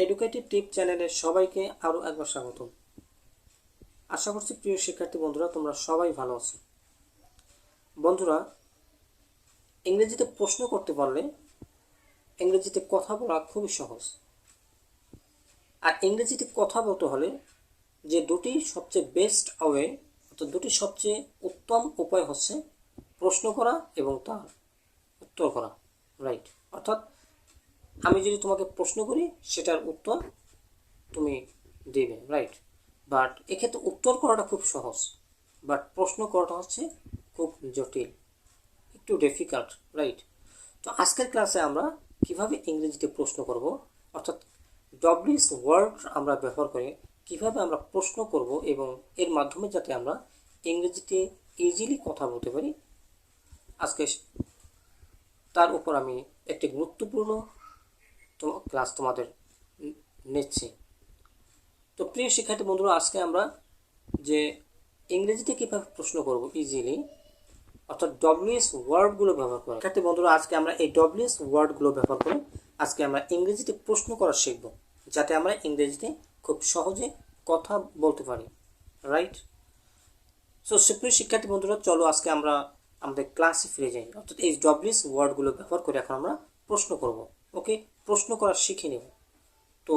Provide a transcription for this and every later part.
Educative টিপ চ্যানেলে সবাইকে আরও একবার স্বাগতম। আশা করছি প্রিয় শিক্ষার্থী বন্ধুরা তোমরা সবাই ভালো আছো। বন্ধুরা, ইংরেজিতে প্রশ্ন করতে পারলে ইংরেজিতে কথা বলা খুবই সহজ। আর ইংরেজিতে কথা বলতে হলে যে দুটি সবচেয়ে বেস্ট ওয়ে অর্থাৎ দুটি সবচেয়ে উত্তম উপায় হচ্ছে প্রশ্ন করা এবং তার উত্তর করা, রাইট? অর্থাৎ আমি যদি তোমাকে প্রশ্ন করি সেটার উত্তর তুমি দেবে, রাইট? বাট এক্ষেত্রে উত্তর করাটা খুব সহজ, বাট প্রশ্ন করাটা হচ্ছে খুব জটিল, একটু ডিফিকাল্ট, রাইট? তো আজকের ক্লাসে আমরা কিভাবে ইংরেজিতে প্রশ্ন করব, অর্থাৎ ডব্লিউএস ওয়ার্ড আমরা ব্যবহার করে কিভাবে আমরা প্রশ্ন করব এবং এর মাধ্যমে যাতে আমরা ইংরেজিতে ইজিলি কথা বলতে পারি, আজকে তার উপর আমি একটি গুরুত্বপূর্ণ ক্লাস তোমাদের নিচ্ছি। তো প্রিয় শিক্ষার্থী বন্ধুরা, আজকে আমরা যে ইংরেজিতে কীভাবে প্রশ্ন করব ইজিলি, অর্থাৎ ডব্লিউএস ওয়ার্ডগুলো ব্যবহার করে, শিক্ষার্থী বন্ধুরা আজকে আমরা এই ডব্লিউএস ওয়ার্ডগুলো ব্যবহার করে আজকে আমরা ইংরেজিতে প্রশ্ন করা শিখব, যাতে আমরা ইংরেজিতে খুব সহজে কথা বলতে পারি, রাইট? সো প্রিয় শিক্ষার্থী বন্ধুরা, চলো আজকে আমরা আমাদের ক্লাসে ফিরে যাই। অর্থাৎ এই ডব্লিউএস ওয়ার্ডগুলো ব্যবহার করে এখন আমরা প্রশ্ন করব। ওকে, প্রশ্ন করা শিখে নেব। তো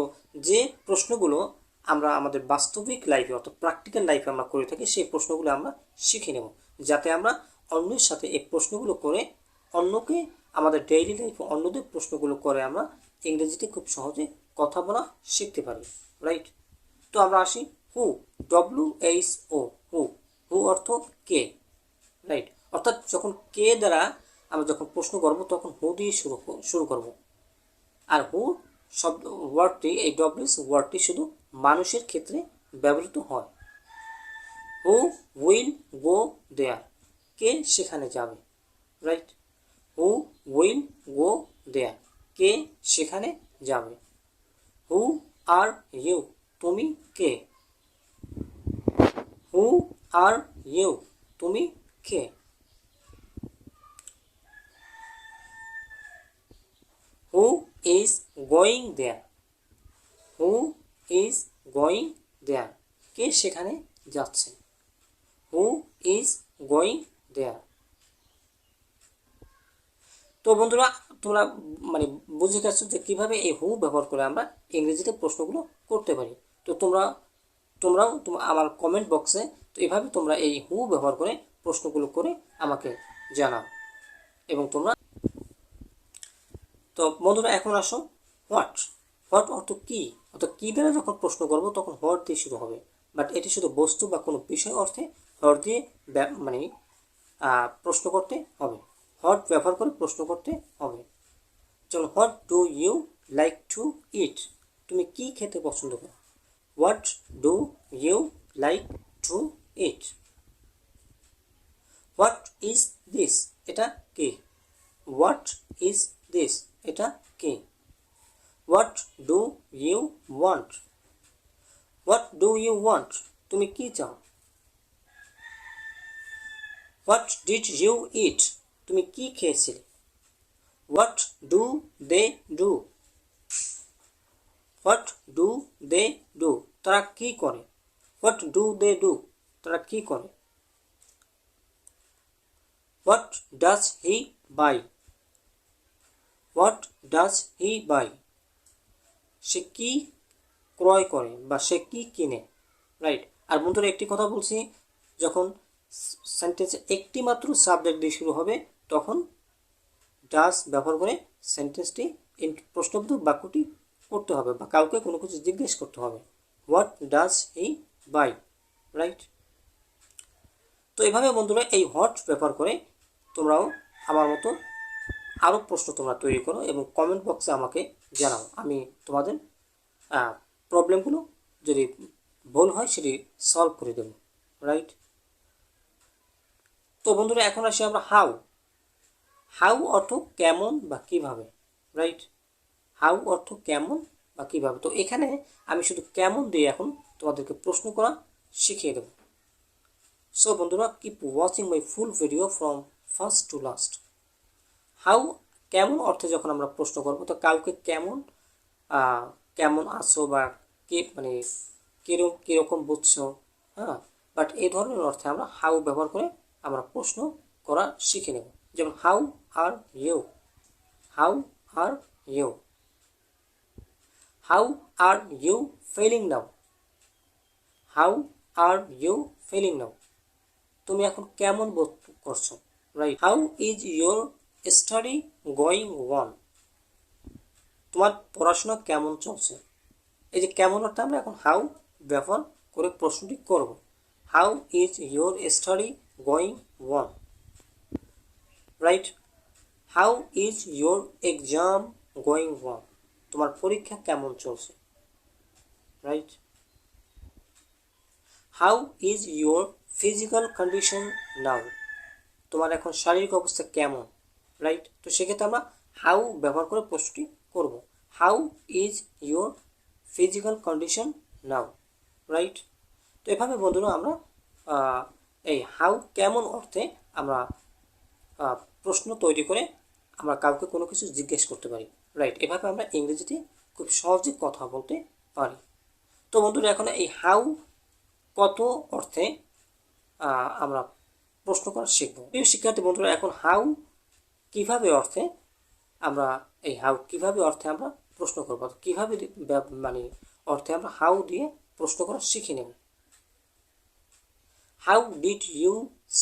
যে প্রশ্নগুলো আমরা আমাদের বাস্তবিক লাইফে অর্থাৎ প্র্যাকটিক্যাল লাইফে আমরা করে থাকি, সেই প্রশ্নগুলো আমরা শিখে নেব, যাতে আমরা অন্যের সাথে এই প্রশ্নগুলো করে অন্যকে আমাদের ডেইলি লাইফে অন্যদের প্রশ্নগুলো করে আমরা ইংরেজিতে খুব সহজে কথা বলা শিখতে পারি, রাইট? তো আমরা আসি হু, WHO, হু। হু অর্থ কে, রাইট? অর্থাৎ যখন কে দ্বারা আমরা যখন প্রশ্ন করব তখন হু দিয়ে শুরু করব। আর হু শব্দ ওয়ার্ডটি, এই ডব্লিউএস ওয়ার্ডটি শুধু মানুষের ক্ষেত্রে ব্যবহৃত হয়। হু উইল গো দেয়ার, কে সেখানে যাবে, রাইট? হু উইল গো দেয়ার, কে সেখানে যাবে। হু আর ইউ, তুমি কে। হু আর ইউ, তুমি কে। Who is going there, who is going there, কে সেখানে যাচ্ছে। Who is going there. তো বন্ধুরা, তোমরা বুঝে গেছো যে কীভাবে এই হু ব্যবহার করে আমরা ইংরেজিতে প্রশ্নগুলো করতে পারি। তো তোমরাও আমার কমেন্ট বক্সে তো এভাবে তোমরা এই হু ব্যবহার করে প্রশ্নগুলো করে আমাকে জানাও। এবং তোমরা তো বন্ধুরা এখন আসো হোয়াট। হোয়াট অর্থ কী, অর্থাৎ কী দ্বারা যখন প্রশ্ন করবো তখন হোয়াট দিয়ে শুরু হবে, বাট এটি শুধু বস্তু বা কোনো বিষয় অর্থে হোয়াট দিয়ে প্রশ্ন করতে হবে, হোয়াট ব্যবহার করে প্রশ্ন করতে হবে। চলো, what do you like to eat, তুমি কি খেতে পছন্দ করো। What do you like to eat. What is this, এটা কি। হোয়াট ইজ দিস, এটা কি। What do you want. What do you want, তুমি কি চাও। হোয়াট ডিড ইউ ইট, তুমি কি খেয়েছিলে। What do they do. What do they do, তারা কি করে। হোয়াট ডু দে ডু, তারা কি করে। What does he buy. What does he buy, সে কি ক্রয় করে বা সে কি কিনে, রাইট? আর বন্ধুরা একটি কথা বলছি, যখন সেন্টেন্সে একটি মাত্র সাবজেক্ট দিয়ে শুরু হবে তখন ডাজ ব্যবহার করে সেন্টেন্সটি প্রশ্নবোধক বাক্যটি করতে হবে বা কাউকে কোনো কিছু জিজ্ঞেস করতে হবে। What does he buy, right? তো এইভাবে বন্ধুরা এই হোয়াট ব্যবহার করে তোমরাও আমার মতো আরও প্রশ্ন তোমরা তৈরি করো এবং কমেন্ট বক্সে আমাকে জানাও। আমি তোমাদের প্রবলেমগুলো যদি ভুল হয় সেটি সলভ করে দেব, রাইট? তো বন্ধুরা এখন আসি আমরা হাউ। হাউ অর্থ কেমন বা কিভাবে, রাইট? হাউ অর্থ কেমন বা কিভাবে। তো এখানে আমি শুধু কেমন দিয়ে এখন তোমাদেরকে প্রশ্ন করা শিখিয়ে দেব। সো বন্ধুরা, keep watching my full video from first to last. How কেমন অর্থে যখন আমরা প্রশ্ন করব, তো কাউকে কেমন কেমন আছো বা কে মানে কীরকম বুঝছো, হ্যাঁ। বাট এই ধরনের অর্থে আমরা হাউ ব্যবহার করে আমরা প্রশ্ন করা শিখে নেব। যেমন how are you, how are you, how are you feeling now, how are you feeling now, তুমি এখন কেমন বোধ করছো, right. How is your study going on, তোমার পড়াশোনা কেমন চলছে। এই যে কেমন অর্থে আমরা এখন হাউ ব্যবহার করে প্রশ্নটি করব। How is your study going on, right. How is your exam going on, তোমার পরীক্ষা কেমন চলছে, right. How is your physical condition now, তোমার এখন শারীরিক অবস্থা কেমন, রাইট। তো সেক্ষেত্রে আমরা হাউ ব্যবহার করে প্রশ্নটি করব। How is your physical condition now, right. তো এভাবে বন্ধুরা আমরা এই হাউ কেমন অর্থে আমরা প্রশ্ন তৈরি করে আমরা কাউকে কোনো কিছু জিজ্ঞেস করতে পারি, রাইট। এভাবে আমরা ইংরেজিতে খুব সহজে কথা বলতে পারি। তো বন্ধুরা এখন এই হাউ কত অর্থে আমরা প্রশ্ন করা শিখব। প্রিয় শিক্ষার্থী বন্ধুরা, এখন হাউ কিভাবে অর্থে আমরা এই হাউ কিভাবে অর্থে আমরা প্রশ্ন করব, কিভাবে মানে অর্থে আমরা হাউ দিয়ে প্রশ্ন করা শিখে নেব। How did you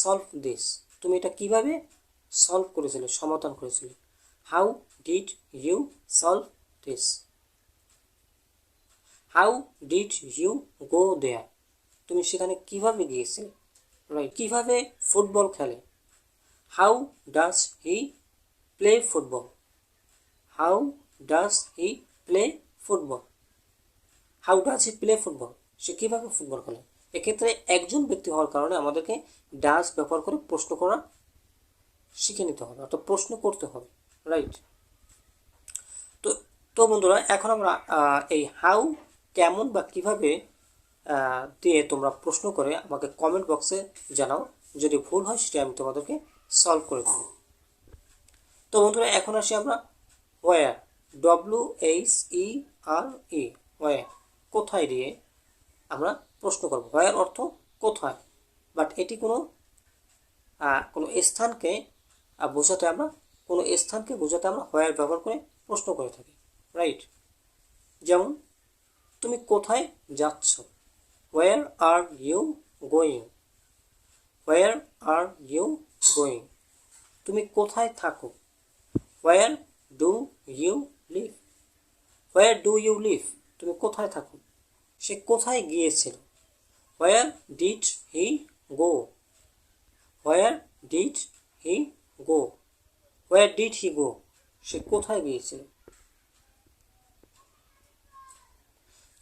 solve this, তুমি এটা কিভাবে সলভ করেছিলে, সমাধান করেছিলে। How did you solve this, how did you go there, তুমি সেখানে কিভাবে গিয়েছিলে, রাইট। কিভাবে ফুটবল খেলে, how does he play football, how does he play football, how does he play football, সে কীভাবে ফুটবল খেলে। এক্ষেত্রে একজন ব্যক্তি হওয়ার কারণে আমাদেরকে ডাজ ব্যবহার করে প্রশ্ন করা শিখে নিতে হবে, অর্থাৎ প্রশ্ন করতে হবে, রাইট। তো তো বন্ধুরা এখন আমরা এই হাউ কেমন বা কিভাবে দিয়ে তোমরা প্রশ্ন করে আমাকে কমেন্ট বক্সে জানাও, যদি ভুল হয় সেটা আমি তোমাদেরকে সলভ করে দেব। তো বন্ধুরা এখন আসি আমরা ওয়্যার, WHERE, ওয়্যার, কোথায় দিয়ে আমরা প্রশ্ন করব। ওয়্যার অর্থ কোথায়, বাট এটি কোনো স্থানকে বোঝাতে আমরা ওয়্যার ব্যবহার করে প্রশ্ন করে থাকি, রাইট। যেমন তুমি কোথায় যাচ্ছ, where are you going, where are you going. তুমি কোথায় থাকো, where do you live, where do you live, তুমি কোথায় থাকো। সে কোথায় গিয়েছিল, where did he go, where did he go, where did he go, সে কোথায় গিয়েছিল।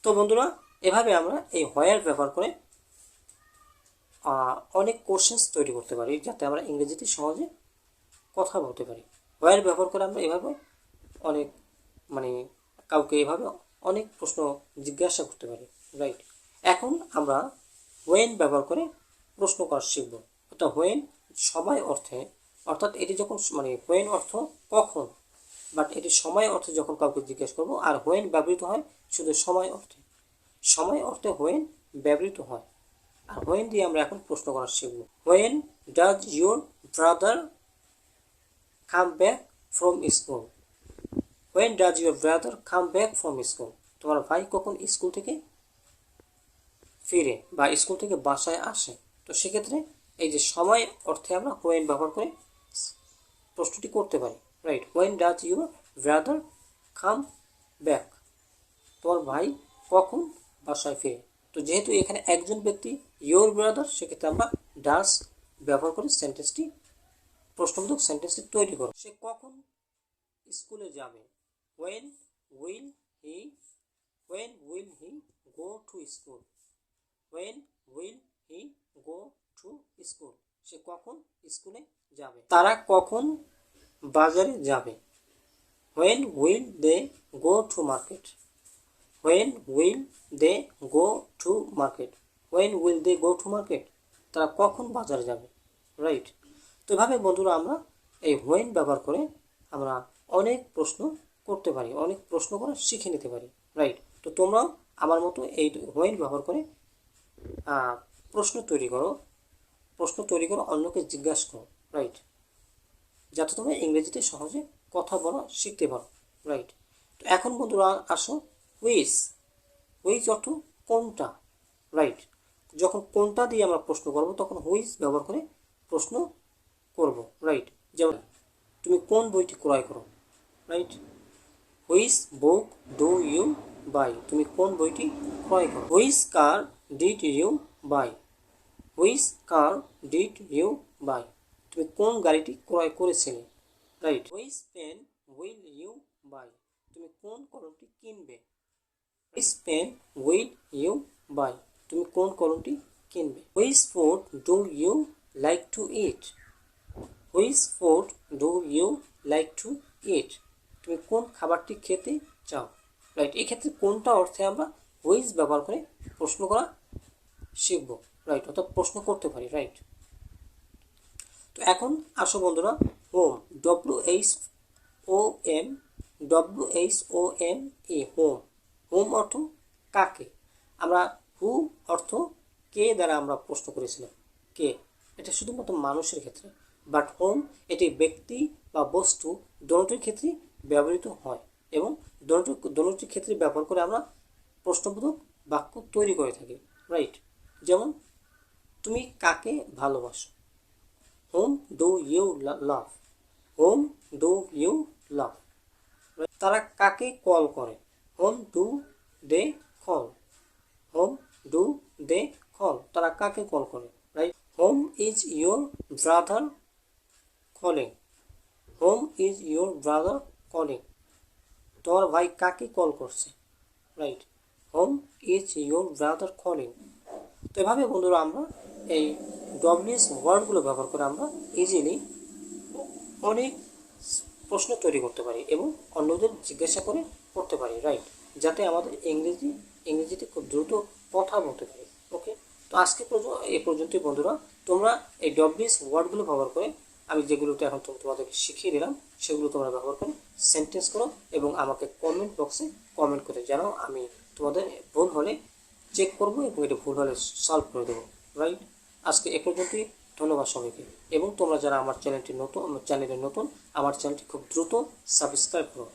তো বন্ধুরা এভাবে আমরা এই হোয়ার ব্যবহার করে অনেক কোশ্চেন্স তৈরি করতে পারি, যাতে আমরা ইংরেজিতে সহজে কথা বলতে পারি। হোয়ার ব্যবহার করে আমরা এভাবে অনেক কাউকে এভাবে অনেক প্রশ্ন জিজ্ঞাসা করতে পারি, রাইট। এখন আমরা হোয়েন ব্যবহার করে প্রশ্ন করা শিখব। অর্থাৎ হোয়েন সময় অর্থে, অর্থাৎ এটি যখন হোয়েন অর্থ কখন, বাট এটি সময় অর্থে যখন কাউকে জিজ্ঞেস করব। আর হোয়েন ব্যবহৃত হয় শুধু সময় অর্থে হোয়েন ব্যবহৃত হয়। আর হোয়েন দিয়ে আমরা এখন প্রশ্ন করা শিখব। When does your brother come back from school, when does your brother come back from school, তোমার ভাই কখন স্কুল থেকে ফিরে বা স্কুল থেকে বাসায় আসে। তো সেক্ষেত্রে এই যে সময় অর্থে আমরা হোয়েন ব্যবহার করে প্রশ্নটি করতে পারি, right. When does your brother come back, তোমার ভাই কখন বাসায় ফিরে। তো যেহেতু এখানে একজন ব্যক্তি ইয়োর ব্রাদার, সেক্ষেত্রে আমরা ডাজ ব্যবহার করে প্রশ্নবোধক সেন্টেন্সটি তৈরি করো। সে কখন স্কুলে যাবে, when will he go to school, when will he go to school, সে কখন স্কুলে যাবে। তারা কখন বাজারে যাবে, when will they go to market, when will they go to market, when will they go to market, তারা কখন বাজারে যাবে, রাইট। তো এভাবে বন্ধুরা আমরা এই হোয়েন ব্যবহার করে আমরা অনেক প্রশ্ন করতে পারি, অনেক প্রশ্ন করা শিখে নিতে পারি, রাইট। তো তোমরাও আমার মতো এই হোয়েন ব্যবহার করে প্রশ্ন তৈরি করো, অন্যকে জিজ্ঞাসা করো, রাইট, যাতে তোমরা ইংরেজিতে সহজে কথা বলা শিখতে পারো, রাইট। তো এখন বন্ধুরা আসো হুইচ। হুইচ অর্থ কোনটা, রাইট। যখন কোনটা দিয়ে আমরা প্রশ্ন করব তখন হুইচ ব্যবহার করে প্রশ্ন করব, রাইট। যেমন তুমি কোন বইটি ক্রয় করো, right. Which book do you buy, তুমি কোন বইটি ক্রয় করো। Which car did you buy, which car did you buy, তুমি কোন গাড়িটি ক্রয় করেছিলে, right. Which pen will you buy, তুমি কোন কলমটি কিনবে। Which pen will you buy, তুমি কোন কলমটি কিনবে। Which food do you like to eat, which food do you like to eat, তুমি কোন খাবারটি খেতে চাও, রাইট। এক্ষেত্রে কোনটা অর্থে আমরা হুইচ ব্যবহার করে প্রশ্ন করা শিখব, রাইট, অর্থাৎ প্রশ্ন করতে পারি, রাইট। তো এখন আসো বন্ধুরা home, WHOM, WHOME, home. Home অর্থ কাকে। আমরা হু অর্থ কে দ্বারা আমরা প্রশ্ন করেছিলাম, কে, এটা শুধুমাত্র মানুষের ক্ষেত্রে, বাট হোম এটি ব্যক্তি বা বস্তু দোনোটির ক্ষেত্রে ব্যবহৃত হয় এবং দোনোটির ক্ষেত্রে ব্যবহার করে আমরা প্রশ্নবোধক বাক্য তৈরি করে থাকি, রাইট। যেমন তুমি কাকে ভালোবাসো, whom do you love, whom do you love. তারা কাকে কল করে, whom do they call, whom do they call, তারা কাকে কল করে, right. Whom is your brother calling, whom is your brother calling, তোমার ভাই কাকে কল করছে, right. Whom is your brother calling. তো এভাবে বন্ধুরা আমরা এই ডব্লিউএস ওয়ার্ডগুলো ব্যবহার করে আমরা ইজিলি অনেক প্রশ্ন তৈরি করতে পারি এবং অন্যদের জিজ্ঞাসা করে করতে পারি, রাইট, যাতে আমাদের ইংরেজিতে খুব দ্রুত কথা বলতে পারি, ওকে। তো আজকে এই পর্যন্তই বন্ধুরা, তোমরা এই ডব্লিউএস ওয়ার্ডগুলো ব্যবহার করে আমি যেগুলোতে এখন তোমাদেরকে শিখিয়ে দিলাম সেগুলো তোমরা ব্যবহার করে সেন্টেন্স করো এবং আমাকে কমেন্ট বক্সে কমেন্ট করে জানাও। আমি তোমাদের ভুল হলে চেক করবো এবং এটা ভুল হলে সলভ করে দেবো, রাইট। আজকে এ পর্যন্তই, ধন্যবাদ সবাইকে। এবং তোমরা যারা আমার চ্যানেলে নতুন আমার চ্যানেলটি খুব দ্রুত সাবস্ক্রাইব করো।